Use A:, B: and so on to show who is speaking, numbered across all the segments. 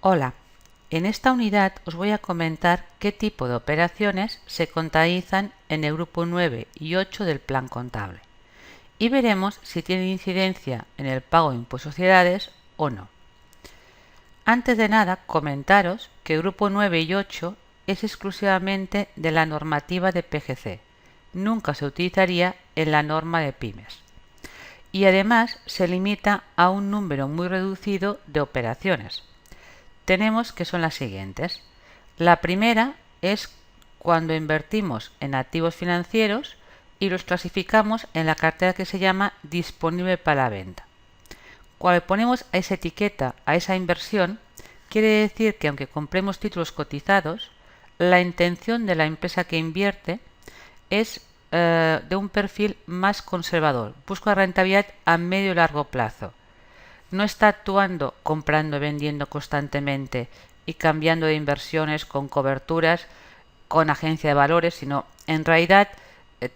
A: Hola, en esta unidad os voy a comentar qué tipo de operaciones se contabilizan en el grupo 9 y 8 del plan contable y veremos si tienen incidencia en el pago de impuestos a sociedades o no. Antes de nada, comentaros que el grupo 9 y 8 es exclusivamente de la normativa de PGC, nunca se utilizaría en la norma de pymes. Y además se limita a un número muy reducido de operaciones. Tenemos que son las siguientes. La primera es cuando invertimos en activos financieros y los clasificamos en la cartera que se llama disponible para la venta. Cuando ponemos a esa etiqueta a esa inversión, quiere decir que aunque compremos títulos cotizados, la intención de la empresa que invierte es de un perfil más conservador. Busca rentabilidad a medio y largo plazo. No está actuando comprando y vendiendo constantemente y cambiando de inversiones con coberturas, con agencia de valores, sino en realidad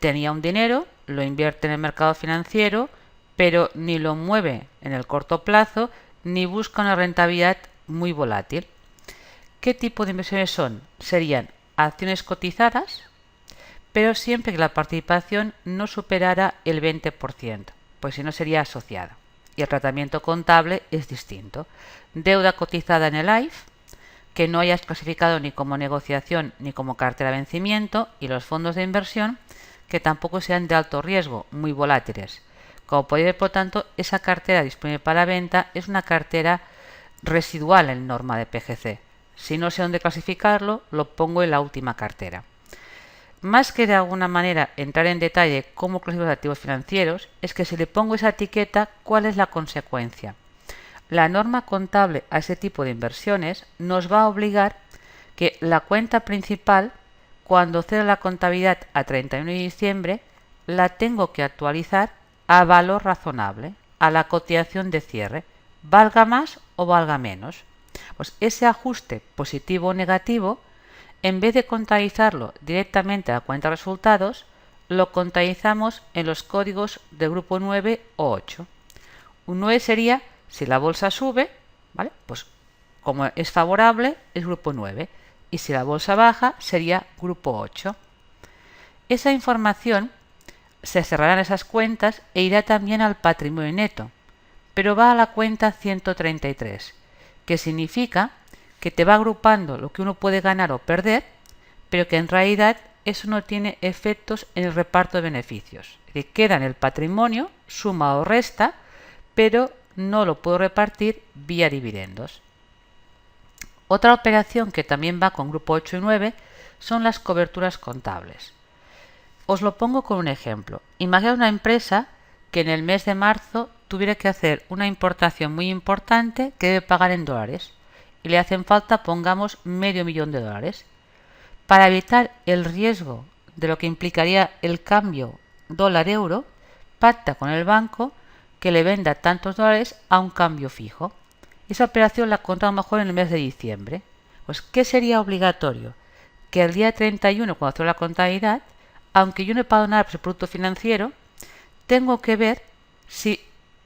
A: tenía un dinero, lo invierte en el mercado financiero, pero ni lo mueve en el corto plazo, ni busca una rentabilidad muy volátil. ¿Qué tipo de inversiones son? Serían acciones cotizadas, pero siempre que la participación no superara el 20%, pues si no sería asociada. Y el tratamiento contable es distinto. Deuda cotizada en el AIF, que no hayas clasificado ni como negociación ni como cartera de vencimiento, y los fondos de inversión, que tampoco sean de alto riesgo, muy volátiles. Como podéis ver, por tanto, esa cartera disponible para venta es una cartera residual en norma de PGC. Si no sé dónde clasificarlo, lo pongo en la última cartera. Más que de alguna manera entrar en detalle cómo clasificar los activos financieros, es que si le pongo esa etiqueta, ¿cuál es la consecuencia? La norma contable a ese tipo de inversiones nos va a obligar que la cuenta principal, cuando ceda la contabilidad a 31 de diciembre, la tengo que actualizar a valor razonable, a la cotización de cierre, valga más o valga menos. Pues ese ajuste positivo o negativo, en vez de contabilizarlo directamente a la cuenta de resultados, lo contabilizamos en los códigos del grupo 9 o 8. Un 9 sería si la bolsa sube, ¿vale? Pues como es favorable, es grupo 9. Y si la bolsa baja, sería grupo 8. Esa información se cerrarán esas cuentas e irá también al patrimonio neto, pero va a la cuenta 133, que significa que te va agrupando lo que uno puede ganar o perder, pero que en realidad eso no tiene efectos en el reparto de beneficios. Es decir, queda en el patrimonio, suma o resta, pero no lo puedo repartir vía dividendos. Otra operación que también va con grupo 8 y 9 son las coberturas contables. Os lo pongo con un ejemplo. Imagina una empresa que en el mes de marzo tuviera que hacer una importación muy importante que debe pagar en dólares y le hacen falta, pongamos, $500,000. Para evitar el riesgo de lo que implicaría el cambio dólar-euro, pacta con el banco que le venda tantos dólares a un cambio fijo. Esa operación la contamos mejor en el mes de diciembre. Pues, ¿qué sería obligatorio? Que el día 31, cuando hago la contabilidad, aunque yo no he pagado nada por ese producto financiero, tengo que ver si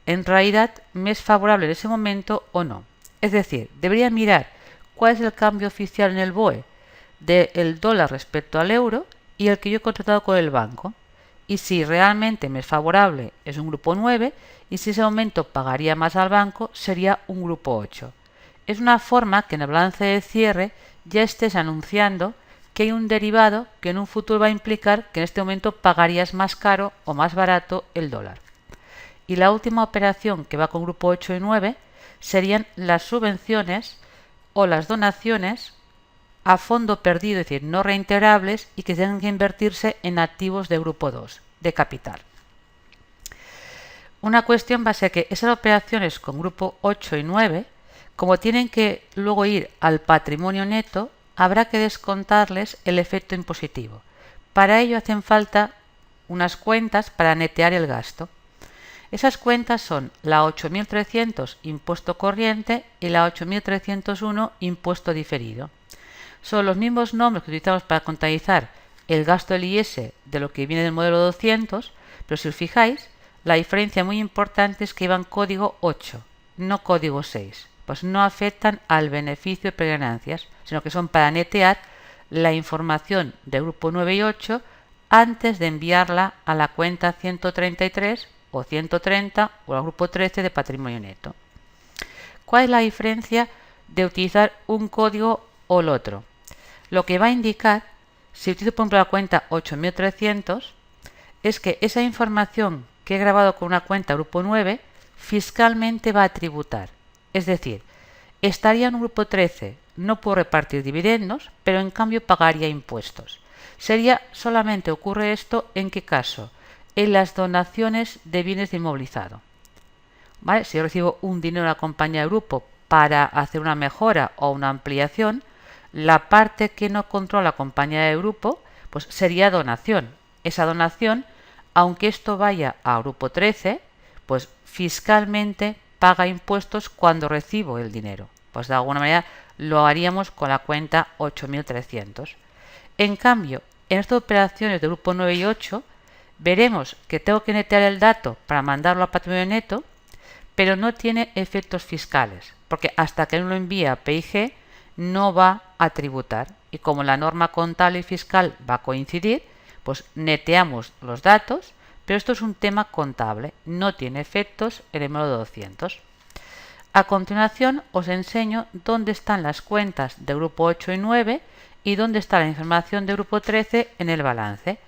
A: en realidad me es favorable en ese momento o no. Es decir, debería mirar cuál es el cambio oficial en el BOE del dólar respecto al euro y el que yo he contratado con el banco. Y si realmente me es favorable, es un grupo 9, y si en ese momento pagaría más al banco, sería un grupo 8. Es una forma que en el balance de cierre ya estés anunciando que hay un derivado que en un futuro va a implicar que en este momento pagarías más caro o más barato el dólar. Y la última operación que va con grupo 8 y 9 serían las subvenciones o las donaciones a fondo perdido, es decir, no reintegrables y que tengan que invertirse en activos de grupo 2, de capital. Una cuestión va a ser que esas operaciones con grupo 8 y 9, como tienen que luego ir al patrimonio neto, habrá que descontarles el efecto impositivo. Para ello hacen falta unas cuentas para netear el gasto. Esas cuentas son la 8.300 impuesto corriente y la 8.301 impuesto diferido. Son los mismos nombres que utilizamos para contabilizar el gasto del IS de lo que viene del modelo 200, pero si os fijáis, la diferencia muy importante es que iban código 8, no código 6. pues no afectan al beneficio de preganancias, sino que son para netear la información de grupo 9 y 8 antes de enviarla a la cuenta 133 o 130 o al grupo 13 de patrimonio neto. ¿Cuál es la diferencia de utilizar un código o el otro? Lo que va a indicar, si utilizo por ejemplo la cuenta 8300, es que esa información que he grabado con una cuenta grupo 9 fiscalmente va a tributar. Es decir, estaría en un grupo 13, no puedo repartir dividendos, pero en cambio pagaría impuestos. Solamente ocurre esto ¿en qué caso? En las donaciones de bienes de inmovilizado. ¿Vale? Si yo recibo un dinero de la compañía de grupo para hacer una mejora o una ampliación, la parte que no controla la compañía de grupo pues sería donación. Esa donación, aunque esto vaya a grupo 13, pues fiscalmente paga impuestos cuando recibo el dinero. Pues de alguna manera lo haríamos con la cuenta 8300. En cambio, en estas operaciones de grupo 9 y 8, veremos que tengo que netear el dato para mandarlo a patrimonio neto, pero no tiene efectos fiscales, porque hasta que no lo envía a PIG no va a tributar. Y como la norma contable y fiscal va a coincidir, pues neteamos los datos, pero esto es un tema contable, no tiene efectos en el módulo 200. A continuación os enseño dónde están las cuentas de grupo 8 y 9 y dónde está la información de grupo 13 en el balance.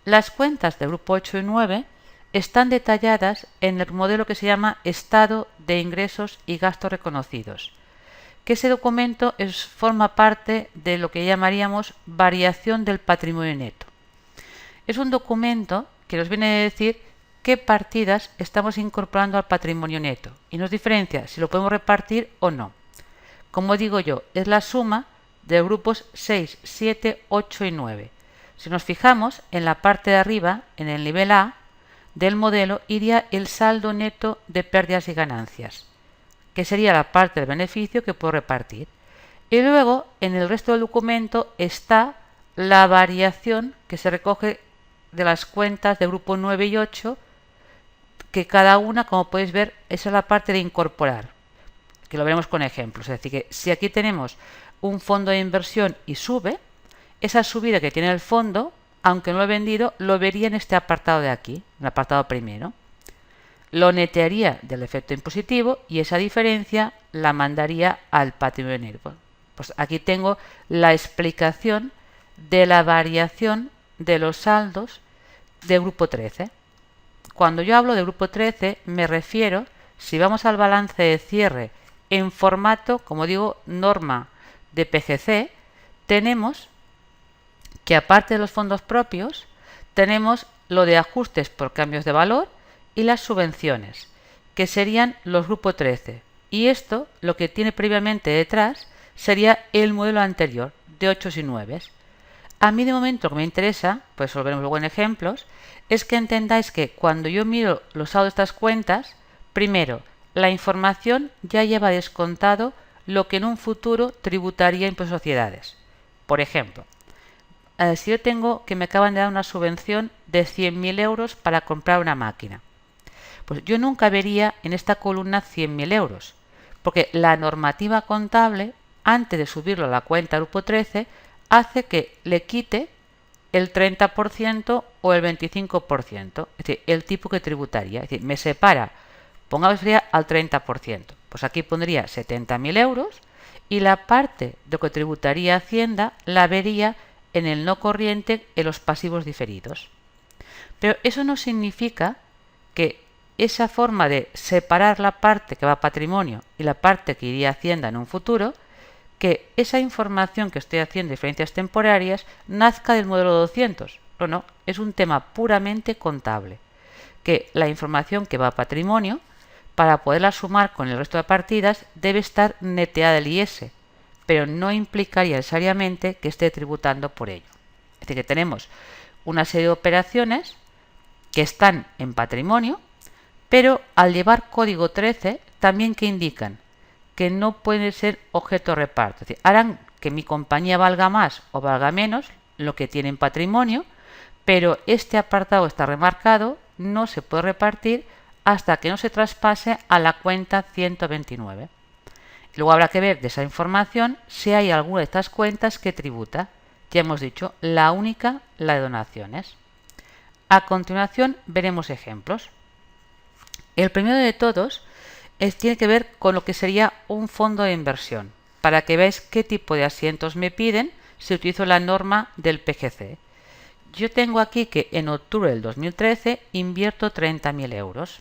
A: Las cuentas de grupo 8 y 9 están detalladas en el modelo que se llama Estado de Ingresos y Gastos Reconocidos, que ese documento forma parte de lo que llamaríamos variación del patrimonio neto. Es un documento que nos viene a decir qué partidas estamos incorporando al patrimonio neto y nos diferencia si lo podemos repartir o no. Como digo yo, es la suma de grupos 6, 7, 8 y 9. Si nos fijamos en la parte de arriba, en el nivel A del modelo, iría el saldo neto de pérdidas y ganancias, que sería la parte del beneficio que puedo repartir. Y luego, en el resto del documento, está la variación que se recoge de las cuentas de grupo 9 y 8, que cada una, como podéis ver, esa es la parte de incorporar, que lo veremos con ejemplos. Es decir, que si aquí tenemos un fondo de inversión y sube, esa subida que tiene el fondo, aunque no lo he vendido, lo vería en este apartado de aquí, en el apartado primero. Lo netearía del efecto impositivo y esa diferencia la mandaría al patrimonio neto. Pues aquí tengo la explicación de la variación de los saldos de grupo 13. Cuando yo hablo de grupo 13 me refiero, si vamos al balance de cierre en formato, como digo, norma de PGC, tenemos que aparte de los fondos propios, tenemos lo de ajustes por cambios de valor y las subvenciones, que serían los grupo 13. Y esto, lo que tiene previamente detrás, sería el modelo anterior, de 8 y 9. A mí de momento lo que me interesa, pues lo veremos luego en ejemplos, es que entendáis que cuando yo miro los saldos de estas cuentas, primero, la información ya lleva descontado lo que en un futuro tributaría impuesto a sociedades. Por ejemplo, si yo tengo que me acaban de dar una subvención de 100.000 euros para comprar una máquina, pues yo nunca vería en esta columna 100.000 euros, porque la normativa contable, antes de subirlo a la cuenta grupo 13, hace que le quite el 30% o el 25%, es decir, el tipo que tributaría. Es decir, me separa, pongamos sería al 30%. Pues aquí pondría 70.000 euros y la parte de lo que tributaría Hacienda la vería en el no corriente en los pasivos diferidos. Pero eso no significa que esa forma de separar la parte que va a patrimonio y la parte que iría a Hacienda en un futuro, que esa información que estoy haciendo de diferencias temporarias nazca del modelo 200. No, es un tema puramente contable. Que la información que va a patrimonio, para poderla sumar con el resto de partidas, debe estar neteada del IS, pero no implicaría necesariamente que esté tributando por ello. Es decir, que tenemos una serie de operaciones que están en patrimonio, pero al llevar código 13 también que indican que no pueden ser objeto de reparto. Es decir, harán que mi compañía valga más o valga menos lo que tiene en patrimonio, pero este apartado está remarcado, no se puede repartir hasta que no se traspase a la cuenta 129. Luego habrá que ver de esa información si hay alguna de estas cuentas que tributa. Ya hemos dicho, la única, la de donaciones. A continuación veremos ejemplos. El primero de todos tiene que ver con lo que sería un fondo de inversión, para que veáis qué tipo de asientos me piden si utilizo la norma del PGC. Yo tengo aquí que en octubre del 2013 invierto 30.000 euros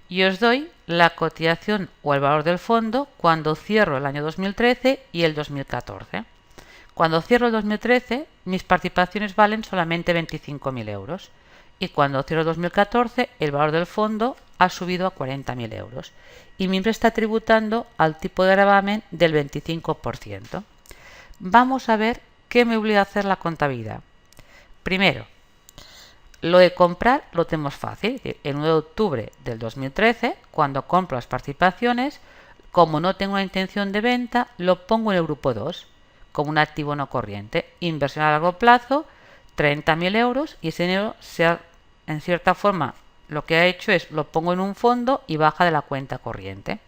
A: y os doy la cotización o el valor del fondo cuando cierro el año 2013 y el 2014. Cuando cierro el 2013, mis participaciones valen solamente 25.000 euros y cuando cierro el 2014, el valor del fondo ha subido a 40.000 euros y mi empresa está tributando al tipo de gravamen del 25%. Vamos a ver qué me obliga a hacer la contabilidad. Primero, lo de comprar lo tenemos fácil. El 9 de octubre del 2013, cuando compro las participaciones, como no tengo una intención de venta, lo pongo en el grupo 2, como un activo no corriente. Inversión a largo plazo, 30.000 euros, y ese dinero, en cierta forma, lo que ha hecho es lo pongo en un fondo y baja de la cuenta corriente.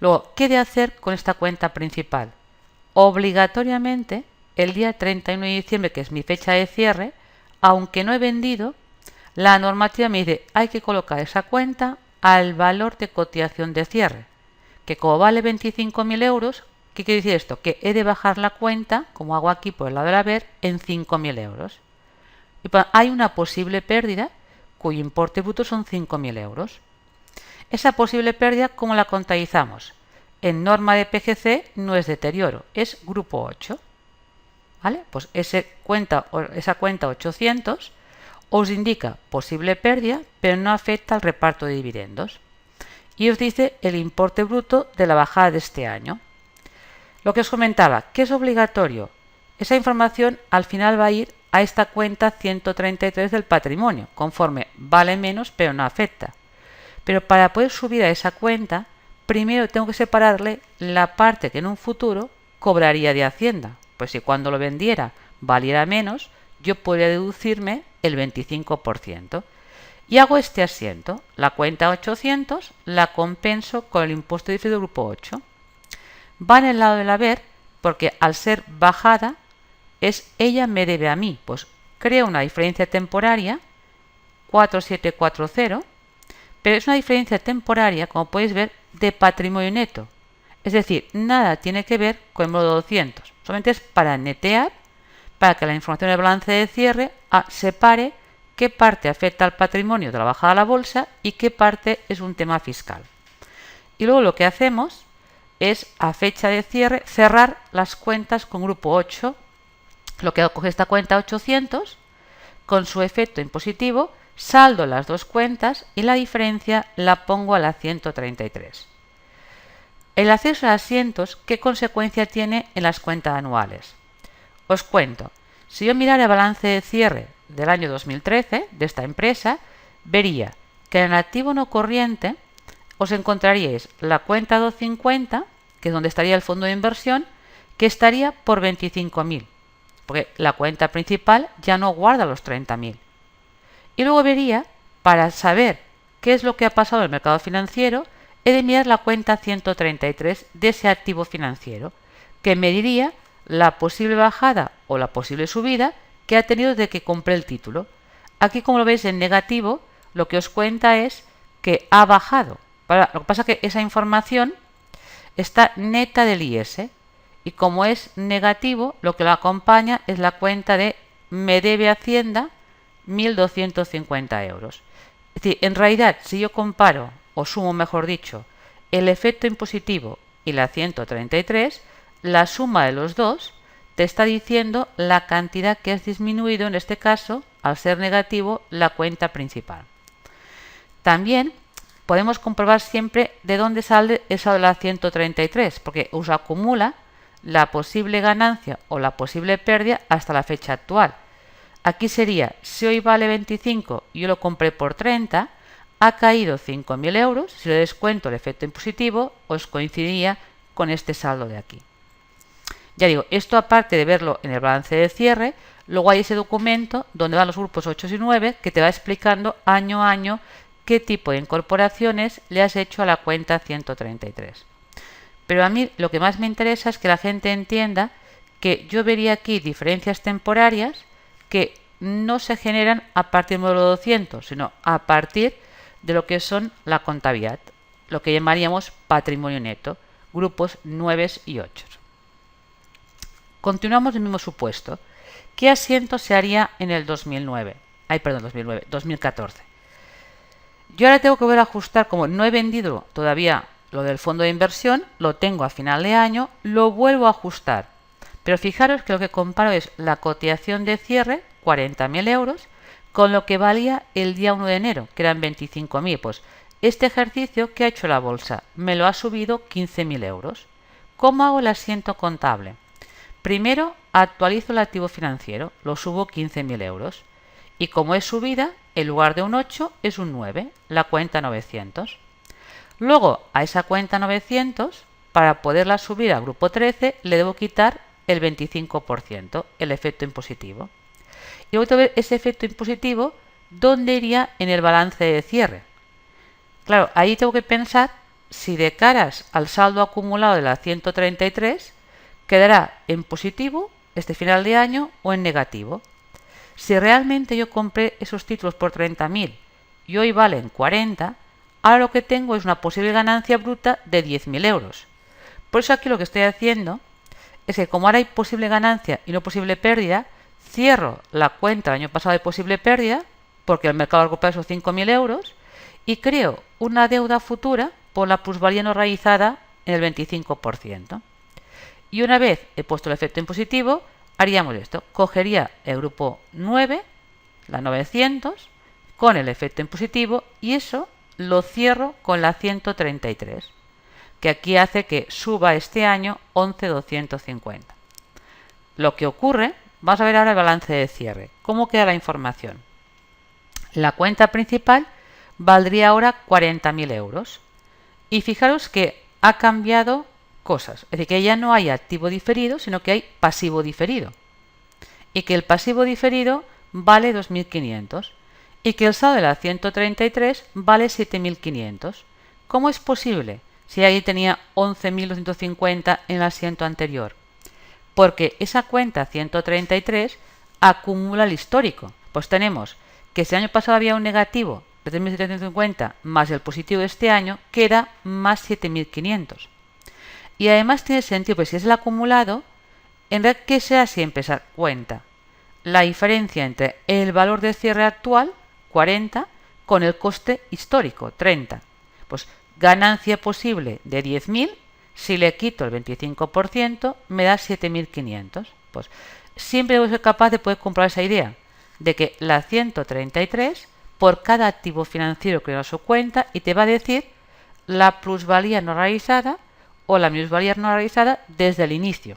A: Luego, ¿qué he de hacer con esta cuenta principal? Obligatoriamente, el día 31 de diciembre, que es mi fecha de cierre, aunque no he vendido, la normativa me dice hay que colocar esa cuenta al valor de cotización de cierre, que como vale 25.000 euros, ¿qué quiere decir esto? Que he de bajar la cuenta, como hago aquí por el lado del haber, en 5.000 euros. Y hay una posible pérdida cuyo importe bruto son 5.000 euros. Esa posible pérdida, ¿cómo la contabilizamos? En norma de PGC no es deterioro, es grupo 8. ¿Vale? Pues esa cuenta 800 os indica posible pérdida, pero no afecta al reparto de dividendos. Y os dice el importe bruto de la bajada de este año. Lo que os comentaba, ¿qué es obligatorio? Esa información al final va a ir a esta cuenta 133 del patrimonio, conforme vale menos pero no afecta. Pero para poder subir a esa cuenta, primero tengo que separarle la parte que en un futuro cobraría de Hacienda. Pues si cuando lo vendiera valiera menos, yo podría deducirme el 25%. Y hago este asiento, la cuenta 800 la compenso con el impuesto diferido grupo 8. Va en el lado del haber porque al ser bajada ella me debe a mí, pues creo una diferencia temporaria 4740, pero es una diferencia temporaria, como podéis ver, de patrimonio neto. Es decir, nada tiene que ver con el módulo 200. Solamente es para netear, para que la información del balance de cierre separe qué parte afecta al patrimonio de la bajada a la bolsa y qué parte es un tema fiscal. Y luego lo que hacemos es, a fecha de cierre, cerrar las cuentas con grupo 8. Lo que hago es coger esta cuenta 800, con su efecto impositivo, saldo las dos cuentas y la diferencia la pongo a la 133. El acceso a asientos, ¿qué consecuencia tiene en las cuentas anuales? Os cuento, si yo mirara el balance de cierre del año 2013 de esta empresa, vería que en el activo no corriente os encontraríais la cuenta 250, que es donde estaría el fondo de inversión, que estaría por 25.000, porque la cuenta principal ya no guarda los 30.000. Y luego vería, para saber qué es lo que ha pasado en el mercado financiero, he de mirar la cuenta 133 de ese activo financiero, que me diría la posible bajada o la posible subida que ha tenido desde que compré el título. Aquí, como lo veis en negativo, lo que os cuenta es que ha bajado. Lo que pasa es que esa información está neta del IS, y como es negativo, lo que lo acompaña es la cuenta de me debe Hacienda 1.250 euros. Es decir, en realidad, si yo comparo, o sumo mejor dicho, el efecto impositivo y la 133, la suma de los dos te está diciendo la cantidad que has disminuido, en este caso, al ser negativo, la cuenta principal. También podemos comprobar siempre de dónde sale esa de la 133, porque os acumula la posible ganancia o la posible pérdida hasta la fecha actual. Aquí sería, si hoy vale 25 y yo lo compré por 30, ha caído 5.000 euros, si le descuento el efecto impositivo, os coincidiría con este saldo de aquí. Ya digo, esto aparte de verlo en el balance de cierre, luego hay ese documento donde van los grupos 8 y 9 que te va explicando año a año qué tipo de incorporaciones le has hecho a la cuenta 133. Pero a mí lo que más me interesa es que la gente entienda que yo vería aquí diferencias temporarias que no se generan a partir del módulo 200, sino a partir de lo que son la contabilidad, lo que llamaríamos patrimonio neto, grupos 9 y 8. Continuamos el mismo supuesto. ¿Qué asiento se haría en el 2014? Yo ahora tengo que volver a ajustar, como no he vendido todavía lo del fondo de inversión, lo tengo a final de año, lo vuelvo a ajustar. Pero fijaros que lo que comparo es la cotización de cierre, 40.000 euros, con lo que valía el día 1 de enero, que eran 25.000. Pues este ejercicio, ¿qué ha hecho la bolsa? Me lo ha subido 15.000 euros. ¿Cómo hago el asiento contable? Primero actualizo el activo financiero, lo subo 15.000 euros. Y como es subida, en lugar de un 8 es un 9, la cuenta 900. Luego a esa cuenta 900, para poderla subir al grupo 13, le debo quitar el 25%, el efecto impositivo. Y luego ver ese efecto impositivo, ¿dónde iría en el balance de cierre? Claro, ahí tengo que pensar si de caras al saldo acumulado de la 133 quedará en positivo este final de año o en negativo. Si realmente yo compré esos títulos por 30.000 y hoy valen 40, ahora lo que tengo es una posible ganancia bruta de 10.000 euros. Por eso aquí lo que estoy haciendo es que como ahora hay posible ganancia y no posible pérdida, cierro la cuenta del año pasado de posible pérdida, porque el mercado ha recuperado esos 5.000 euros, y creo una deuda futura por la plusvalía no realizada en el 25%. Y una vez he puesto el efecto impositivo, haríamos esto. Cogería el grupo 9, la 900, con el efecto impositivo, y eso lo cierro con la 133, que aquí hace que suba este año 11.250. Lo que ocurre, vamos a ver ahora el balance de cierre. ¿Cómo queda la información? La cuenta principal valdría ahora 40.000 euros. Y fijaros que ha cambiado cosas. Es decir, que ya no hay activo diferido, sino que hay pasivo diferido. Y que el pasivo diferido vale 2.500. Y que el saldo de la 133 vale 7.500. ¿Cómo es posible si ahí tenía 11.250 en el asiento anterior? Porque esa cuenta 133 acumula el histórico. Pues tenemos que si el año pasado había un negativo de 3.750 más el positivo de este año, queda más 7.500. Y además tiene sentido, pues si es el acumulado, en realidad, ¿qué sea siempre esa cuenta? La diferencia entre el valor de cierre actual, 40, con el coste histórico, 30. Pues ganancia posible de 10.000, si le quito el 25%, me da 7.500. Pues siempre debo ser capaz de poder comprobar esa idea, de que la 133, por cada activo financiero crea su cuenta y te va a decir la plusvalía no realizada o la minusvalía no realizada desde el inicio.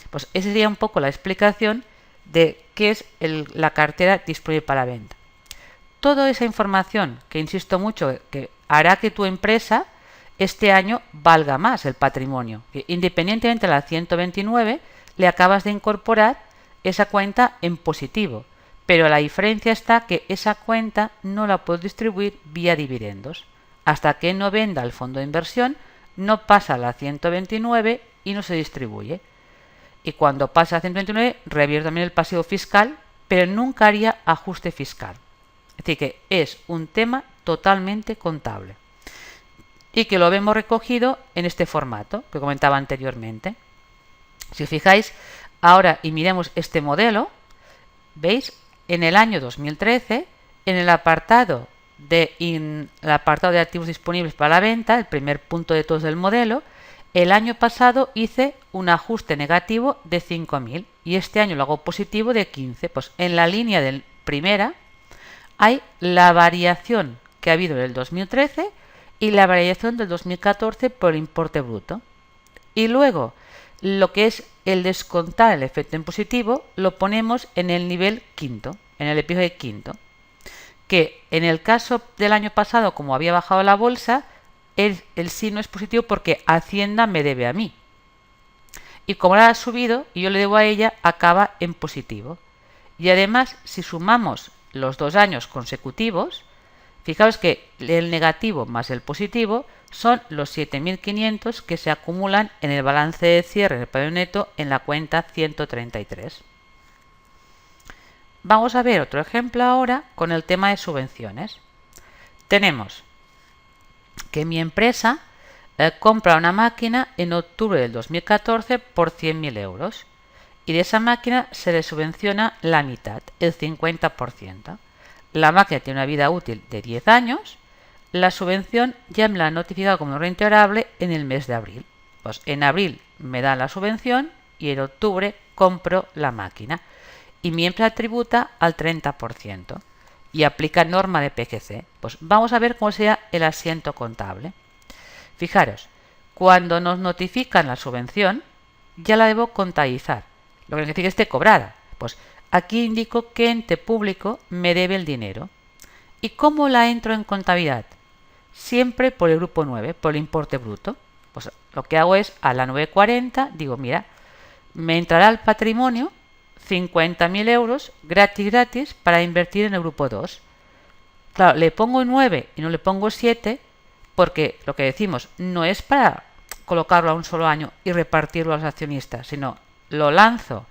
A: Pues esa sería un poco la explicación de qué es la cartera disponible para la venta. Toda esa información, que insisto mucho, que hará que tu empresa este año valga más el patrimonio. Que independientemente de la 129, le acabas de incorporar esa cuenta en positivo. Pero la diferencia está que esa cuenta no la puedo distribuir vía dividendos. Hasta que no venda el fondo de inversión, no pasa a la 129 y no se distribuye. Y cuando pasa a 129, revierto también el pasivo fiscal, pero nunca haría ajuste fiscal. Es decir, que es un tema totalmente contable. Y que lo vemos recogido en este formato que comentaba anteriormente. Si os fijáis ahora y miremos este modelo, veis, en el año 2013, en el apartado de activos disponibles para la venta, el primer punto de todos del modelo, el año pasado hice un ajuste negativo de 5.000 y este año lo hago positivo de 15. Pues en la línea del primera hay la variación que ha habido en el 2013 y la variación del 2014 por el importe bruto. Y luego lo que es el descontar el efecto impositivo lo ponemos en el nivel quinto, en el episodio quinto, que en el caso del año pasado, como había bajado la bolsa, el signo es positivo porque Hacienda me debe a mí. Y como ahora ha subido y yo le debo a ella, acaba en positivo. Y además, si sumamos los 2 años consecutivos, fijaos que el negativo más el positivo son los 7.500 que se acumulan en el balance de cierre del patrimonio neto en la cuenta 133. Vamos a ver otro ejemplo ahora con el tema de subvenciones. Tenemos que mi empresa compra una máquina en octubre del 2014 por 100.000 euros y de esa máquina se le subvenciona la mitad, el 50%. La máquina tiene una vida útil de 10 años. La subvención ya me la han notificado como no reintegrable en el mes de abril. Pues en abril me dan la subvención y en octubre compro la máquina. Y mi empresa tributa al 30% y aplica norma de PGC. Pues vamos a ver cómo sería el asiento contable. Fijaros, cuando nos notifican la subvención, ya la debo contabilizar, lo que significa que esté cobrada. Pues aquí indico qué ente público me debe el dinero. ¿Y cómo la entro en contabilidad? Siempre por el grupo 9, por el importe bruto. Pues lo que hago es a la 940, digo, mira, me entrará al patrimonio 50.000 euros gratis para invertir en el grupo 2. Claro, le pongo 9 y no le pongo 7 porque lo que decimos no es para colocarlo a un solo año y repartirlo a los accionistas, sino lo lanzo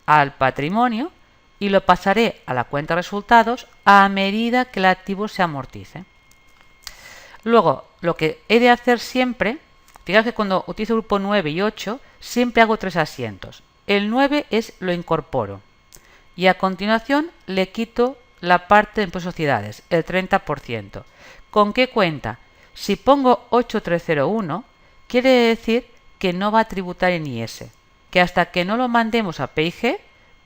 A: al patrimonio y lo pasaré a la cuenta de resultados a medida que el activo se amortice. Luego, lo que he de hacer siempre, fijaos que cuando utilizo el grupo 9 y 8, siempre hago 3 asientos. El 9 es lo incorporo y a continuación le quito la parte de impuestos de sociedades, el 30%. ¿Con qué cuenta? Si pongo 8301, quiere decir que no va a tributar en IS, que hasta que no lo mandemos a PIG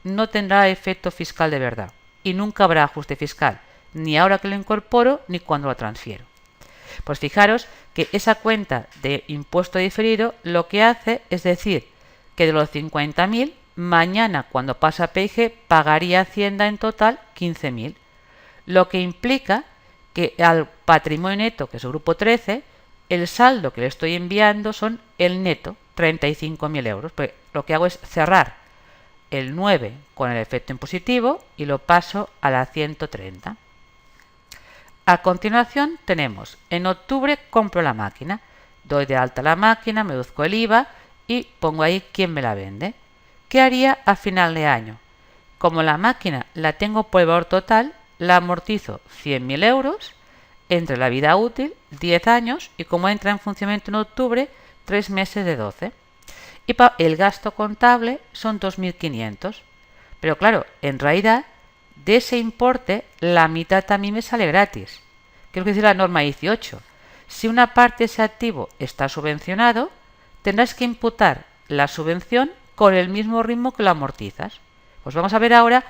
A: no tendrá efecto fiscal de verdad y nunca habrá ajuste fiscal, ni ahora que lo incorporo ni cuando lo transfiero. Pues fijaros que esa cuenta de impuesto diferido lo que hace es decir que de los 50.000, mañana cuando pasa a PIG pagaría Hacienda en total 15.000, lo que implica que al patrimonio neto, que es el grupo 13, el saldo que le estoy enviando son el neto, 35.000 euros. Pues lo que hago es cerrar el 9 con el efecto impositivo y lo paso a la 130. A continuación tenemos, en octubre compro la máquina, doy de alta la máquina, me deduzco el IVA y pongo ahí quién me la vende. ¿Qué haría a final de año? Como la máquina la tengo por el valor total, la amortizo 100.000 euros entre la vida útil, 10 años, y como entra en funcionamiento en octubre, 3 meses de 12. Y el gasto contable son 2.500. Pero claro, en realidad, de ese importe, la mitad también me sale gratis. ¿Qué es lo que dice la norma 18? Si una parte de ese activo está subvencionado, tendrás que imputar la subvención con el mismo ritmo que lo amortizas. Pues vamos a ver ahora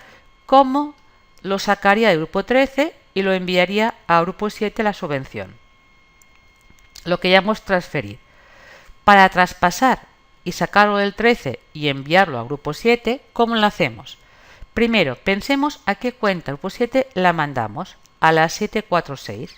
A: cómo lo sacaría del grupo 13 y lo enviaría a grupo 7 la subvención. Lo que llamamos transferir. Para traspasar y sacarlo del 13 y enviarlo a grupo 7, ¿cómo lo hacemos? Primero, pensemos a qué cuenta grupo 7 la mandamos, a la 746.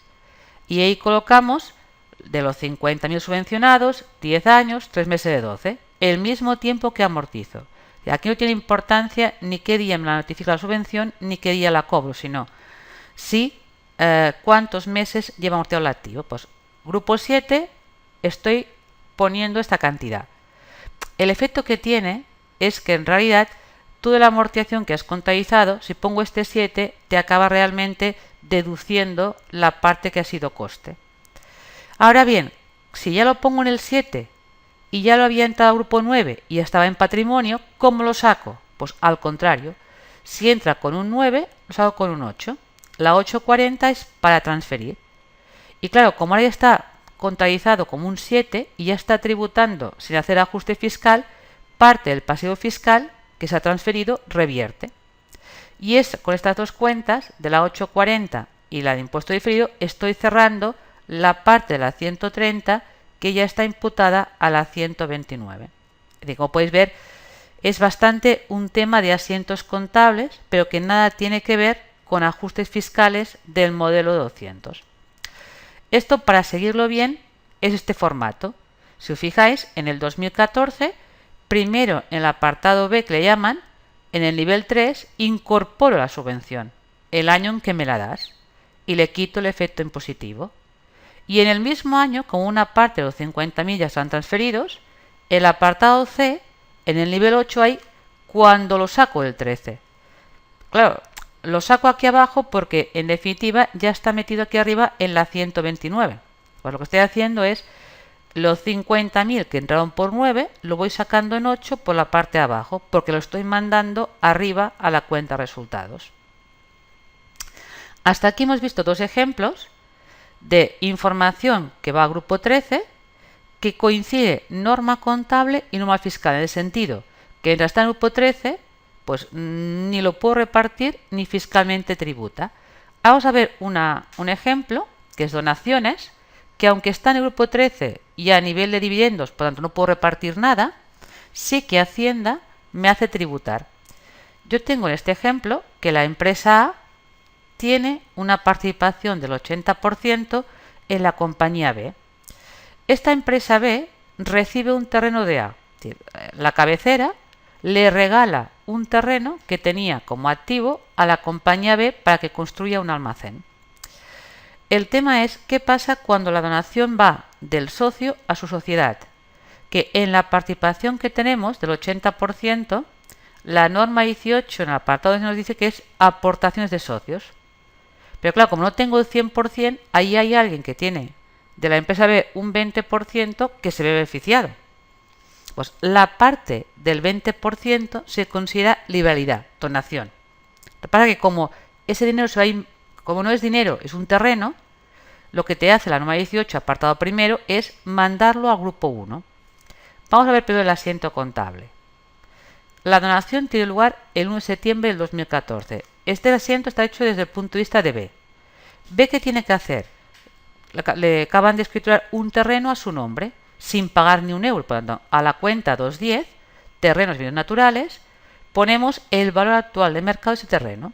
A: Y ahí colocamos de los 50.000 subvencionados, 10 años, 3 meses de 12, el mismo tiempo que amortizo. Aquí no tiene importancia ni qué día me la notifica la subvención ni qué día la cobro, sino si cuántos meses lleva amortizado el activo. Pues grupo 7 estoy poniendo esta cantidad. El efecto que tiene es que en realidad toda la amortización que has contabilizado, si pongo este 7, te acaba realmente deduciendo la parte que ha sido coste. Ahora bien, si ya lo pongo en el 7 y ya lo había entrado al grupo 9 y estaba en patrimonio, ¿cómo lo saco? Pues al contrario, si entra con un 9, lo saco con un 8. La 840 es para transferir. Y claro, como ahora ya está contabilizado como un 7 y ya está tributando sin hacer ajuste fiscal, parte del pasivo fiscal que se ha transferido revierte. Y es con estas dos cuentas, de la 840 y la de impuesto diferido, estoy cerrando la parte de la 130 que ya está imputada a la 129. Como podéis ver, es bastante un tema de asientos contables, pero que nada tiene que ver con ajustes fiscales del modelo 200. Esto, para seguirlo bien, es este formato. Si os fijáis, en el 2014, primero en el apartado B que le llaman, en el nivel 3, incorporo la subvención, el año en que me la das, y le quito el efecto impositivo. Y en el mismo año, como una parte de los 50.000 ya están transferidos, el apartado C, en el nivel 8 hay cuando lo saco del 13. Claro, lo saco aquí abajo porque en definitiva ya está metido aquí arriba en la 129. Pues lo que estoy haciendo es los 50.000 que entraron por 9 lo voy sacando en 8 por la parte de abajo porque lo estoy mandando arriba a la cuenta resultados. Hasta aquí hemos visto dos ejemplos de información que va a grupo 13 que coincide norma contable y norma fiscal en el sentido que mientras está en grupo 13 pues ni lo puedo repartir ni fiscalmente tributa. Vamos a ver un ejemplo que es donaciones, que aunque está en el grupo 13 y a nivel de dividendos, por tanto no puedo repartir nada, sí que Hacienda me hace tributar. Yo tengo en este ejemplo que la empresa A tiene una participación del 80% en la compañía B. Esta empresa B recibe un terreno de A. La cabecera le regala un terreno que tenía como activo a la compañía B para que construya un almacén. El tema es qué pasa cuando la donación va del socio a su sociedad, que en la participación que tenemos del 80%, la norma 18 en el apartado nos dice que es aportaciones de socios. Pero claro, como no tengo el 100%, ahí hay alguien que tiene de la empresa B un 20% que se ve beneficiado. Pues la parte del 20% se considera liberalidad, donación. Lo que pasa es que como ese dinero se va a ir, como no es dinero, es un terreno, lo que te hace la norma 18, apartado primero, es mandarlo a grupo 1. Vamos a ver primero el asiento contable. La donación tiene lugar el 1 de septiembre del 2014. Este asiento está hecho desde el punto de vista de B. B, ¿qué tiene que hacer? Le acaban de escriturar un terreno a su nombre, sin pagar ni un euro. Por lo tanto, a la cuenta 210, terrenos y bienes naturales, ponemos el valor actual de mercado de ese terreno.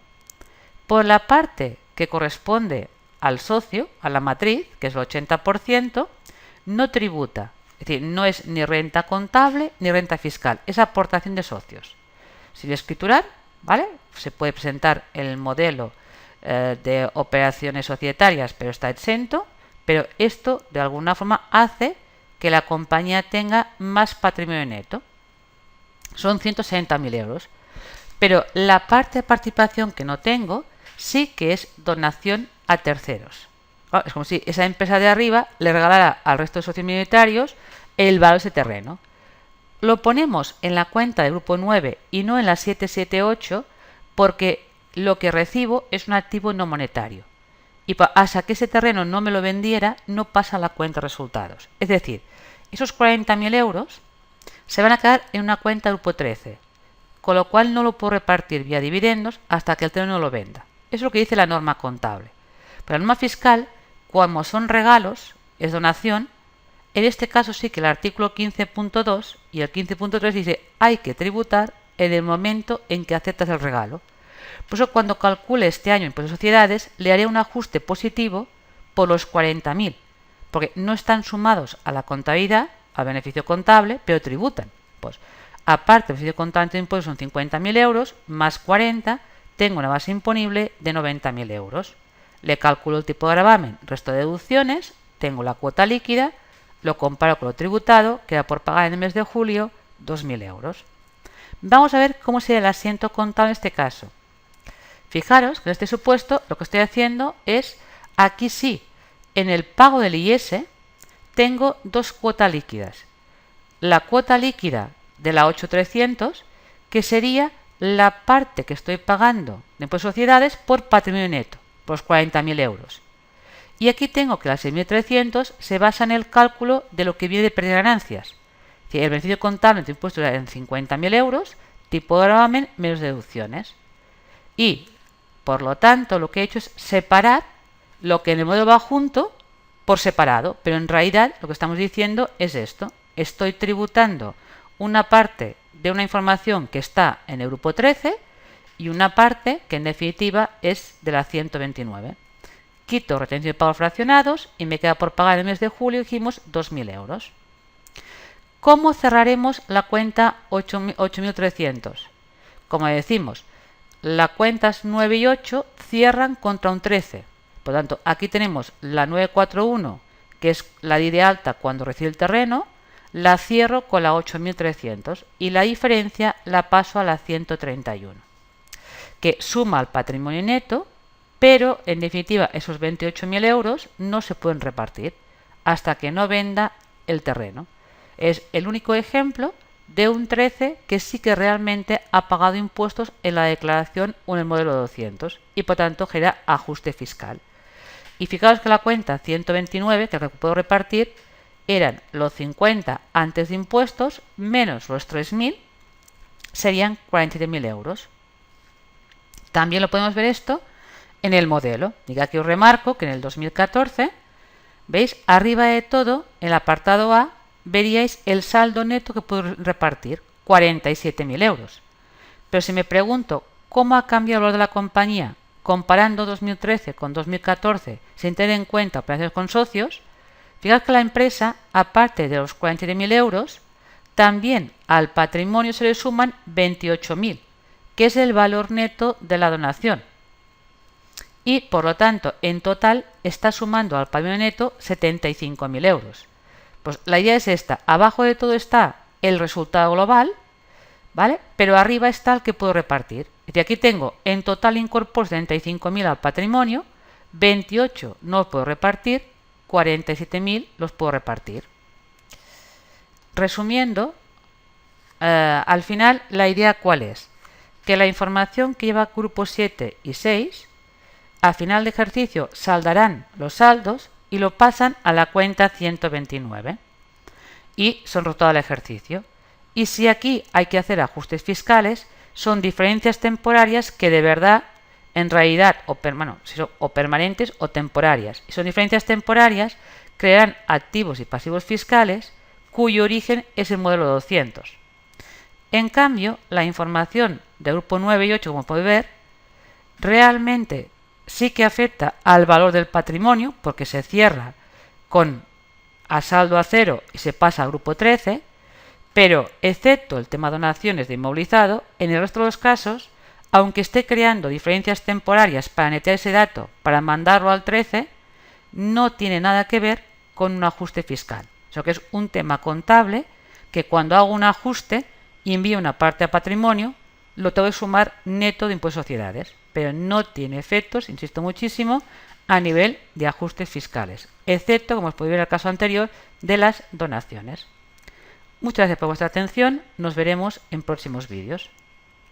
A: Por la parte que corresponde al socio, a la matriz, que es el 80%, no tributa. Es decir, no es ni renta contable ni renta fiscal, es aportación de socios. Sin escriturar, ¿vale? Se puede presentar el modelo de operaciones societarias, pero está exento, pero esto de alguna forma hace que la compañía tenga más patrimonio neto. Son 160.000 euros. Pero la parte de participación que no tengo sí que es donación a terceros. Claro, es como si esa empresa de arriba le regalara al resto de socios minoritarios el valor de ese terreno. Lo ponemos en la cuenta de grupo 9 y no en la 778 porque lo que recibo es un activo no monetario. Y hasta que ese terreno no me lo vendiera, no pasa a la cuenta de resultados. Es decir, esos 40.000 euros se van a quedar en una cuenta de grupo 13, con lo cual no lo puedo repartir vía dividendos hasta que el terreno no lo venda. Eso es lo que dice la norma contable. Pero la norma fiscal, como son regalos, es donación, en este caso sí que el artículo 15.2 y el 15.3 dice hay que tributar en el momento en que aceptas el regalo. Por eso cuando calcule este año impuesto de sociedades le haré un ajuste positivo por los 40.000, porque no están sumados a la contabilidad, al beneficio contable, pero tributan. Pues aparte del beneficio contable de impuestos son 50.000 euros, más 40, tengo una base imponible de 90.000 euros. Le calculo el tipo de gravamen, resto de deducciones, tengo la cuota líquida, lo comparo con lo tributado, queda por pagar en el mes de julio 2.000 euros. Vamos a ver cómo sería el asiento contable en este caso. Fijaros que en este supuesto lo que estoy haciendo es, aquí sí, en el pago del IS tengo dos cuotas líquidas. La cuota líquida de la 8.300, que sería la parte que estoy pagando de impuestos de sociedades por patrimonio neto, por los 40.000 euros. Y aquí tengo que las 6.300 se basa en el cálculo de lo que viene de pérdida de ganancias. El beneficio contable de impuestos era en 50.000 euros, tipo de gravamen menos deducciones. Y, por lo tanto, lo que he hecho es separar lo que en el modelo va junto por separado. Pero en realidad lo que estamos diciendo es esto. Estoy tributando una parte de una información que está en el grupo 13 y una parte que en definitiva es de la 129. Quito retención de pagos fraccionados y me queda por pagar el mes de julio, dijimos, 2.000 euros. ¿Cómo cerraremos la cuenta 8.300? Como decimos, las cuentas 9 y 8 cierran contra un 13. Por lo tanto, aquí tenemos la 941 que es la di de alta cuando recibe el terreno, la cierro con la 8.300 y la diferencia la paso a la 131, que suma al patrimonio neto, pero en definitiva esos 28.000 euros no se pueden repartir hasta que no venda el terreno. Es el único ejemplo de un 13 que sí que realmente ha pagado impuestos en la declaración o en el modelo 200 y por tanto genera ajuste fiscal. Y fijaos que la cuenta 129, que es la que puedo repartir, eran los 50 antes de impuestos menos los 3.000, serían 47.000 euros. También lo podemos ver esto en el modelo. Y aquí os remarco que en el 2014, ¿veis? Arriba de todo, en el apartado A, veríais el saldo neto que puedo repartir, 47.000 euros. Pero si me pregunto cómo ha cambiado el valor de la compañía comparando 2013 con 2014 sin tener en cuenta operaciones con socios, fijaos que la empresa, aparte de los 47.000 euros, también al patrimonio se le suman 28.000, que es el valor neto de la donación. Y, por lo tanto, en total está sumando al patrimonio neto 75.000 euros. Pues la idea es esta. Abajo de todo está el resultado global, ¿vale? Pero arriba está el que puedo repartir. Y aquí tengo, en total incorporo 75.000 al patrimonio, 28 no los puedo repartir, 47.000 los puedo repartir. Resumiendo, al final la idea ¿cuál es? Que la información que lleva grupo 7 y 6, a final de ejercicio saldarán los saldos y lo pasan a la cuenta 129 y son resultado del ejercicio. Y si aquí hay que hacer ajustes fiscales, son diferencias temporarias que de verdad, en realidad, o permanentes o temporarias. Y son diferencias temporarias, crearán activos y pasivos fiscales cuyo origen es el modelo 200. En cambio, la información de grupo 9 y 8, como podéis ver, realmente sí que afecta al valor del patrimonio, porque se cierra con a saldo a cero y se pasa al grupo 13, pero excepto el tema donaciones de inmovilizado, en el resto de los casos, aunque esté creando diferencias temporarias para netear ese dato para mandarlo al 13, no tiene nada que ver con un ajuste fiscal. Eso que es un tema contable que cuando hago un ajuste y envío una parte a patrimonio, lo tengo que sumar neto de impuestos de sociedades, pero no tiene efectos, insisto muchísimo, a nivel de ajustes fiscales, excepto, como os podéis ver en el caso anterior, de las donaciones. Muchas gracias por vuestra atención, nos veremos en próximos vídeos.